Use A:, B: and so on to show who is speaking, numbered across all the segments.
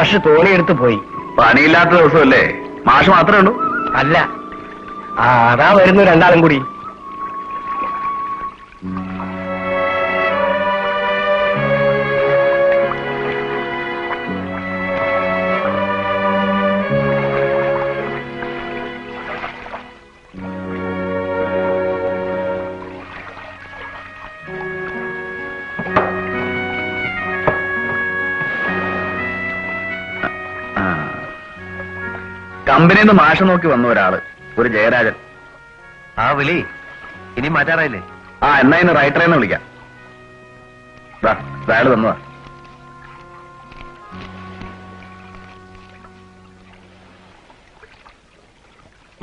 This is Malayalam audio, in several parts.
A: മാഷ് തോണിയെടുത്ത് പോയി.
B: പണിയില്ലാത്ത ദിവസമല്ലേ? മാഷ് മാത്രമേ ഉള്ളൂ?
A: അല്ല, അതാ വരുന്നു രണ്ടാളും കൂടി.
B: കമ്പനിയിൽ നിന്ന് മാഷ നോക്കി വന്ന ഒരാള്, ഒരു ജയരാജൻ.
C: ആ വിളി ഇനി മാറ്റാറായില്ലേ?
B: എന്നാ ഇന്ന് റൈറ്ററേന്ന് വിളിക്കാം. അയാള് വന്നതാ.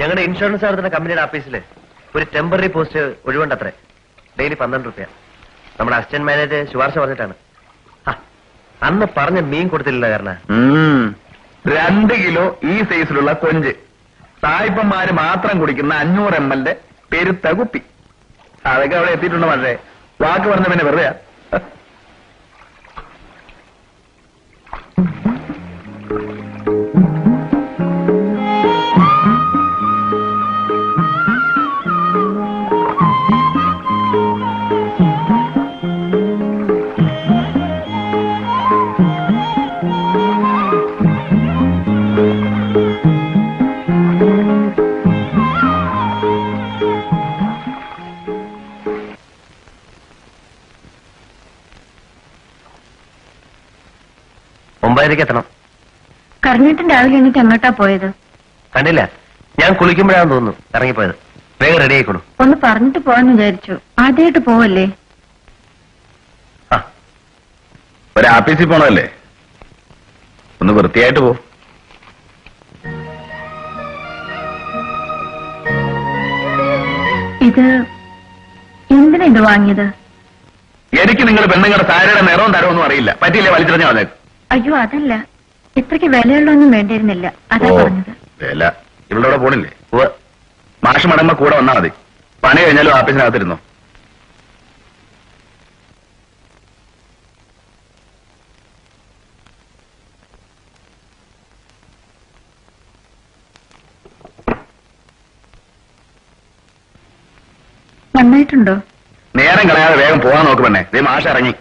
C: ഞങ്ങളുടെ ഇൻഷുറൻസ് നടത്തുന്ന കമ്പനിയുടെ ഓഫീസില് ഒരു ടെമ്പററി പോസ്റ്റ് ഒഴിവുണ്ടത്രേ. ഡെയിലി 12 രൂപ. നമ്മുടെ അസിസ്റ്റന്റ് മാനേജർ ശുപാർശ പറഞ്ഞിട്ടാണ്. അന്ന് പറഞ്ഞ മീൻ കൊടുത്തില്ല. കാരണം
B: 2 കിലോ ഈ സൈസിലുള്ള കൊഞ്ച്, സായിപ്പന്മാര് മാത്രം കുടിക്കുന്ന 500 ml പെരുത്ത കുപ്പി. അതൊക്കെ അവിടെ എത്തിയിട്ടുണ്ടോ? പക്ഷേ വാക്ക് പറഞ്ഞ പിന്നെ വെറുതെ.
C: എത്തണം.
D: കർണേട്ടൻ രാവിലെ എന്നിട്ട് എങ്ങോട്ടാ പോയത്?
C: കണ്ടില്ല, ഞാൻ കുളിക്കുമ്പോഴാണെന്ന് തോന്നുന്നു ഇറങ്ങിപ്പോയത്. വേഗം റെഡി ആയിക്കോളൂ.
D: ഒന്ന് പറഞ്ഞിട്ട് പോവാന്ന് വിചാരിച്ചു. ആദ്യമായിട്ട് പോവല്ലേ?
B: ഒരു ആഫീസിൽ പോണതല്ലേ, ഒന്ന് വൃത്തിയായിട്ട് പോ.
D: ഇത് എന്തിനാ ഇത് വാങ്ങിയത്?
B: എനിക്ക് നിങ്ങൾ പെണ്ണുങ്ങളുടെ സാരിയുടെ നിറവും തരവൊന്നും അറിയില്ല. പറ്റിയില്ലേ വലിച്ചെറിഞ്ഞു വന്നേക്ക്.
D: അയ്യോ അതല്ല, ഇത്രയ്ക്ക് വിലയുള്ളൊന്നും വേണ്ടിയിരുന്നില്ല, അതാ പറഞ്ഞത്.
B: വില ഇവളുടെ പോണില്ലേ? മാഷ് മടങ്ങുമ്പോ കൂടെ വന്നാ മതി. പണി കഴിഞ്ഞാലും ആഫീസിനകത്തിരുന്നു.
D: നന്നായിട്ടുണ്ടോ?
B: നേരം കളയാതെ വേഗം പോകാൻ നോക്ക് പെണ്ണേ. മാഷ് ഇറങ്ങി.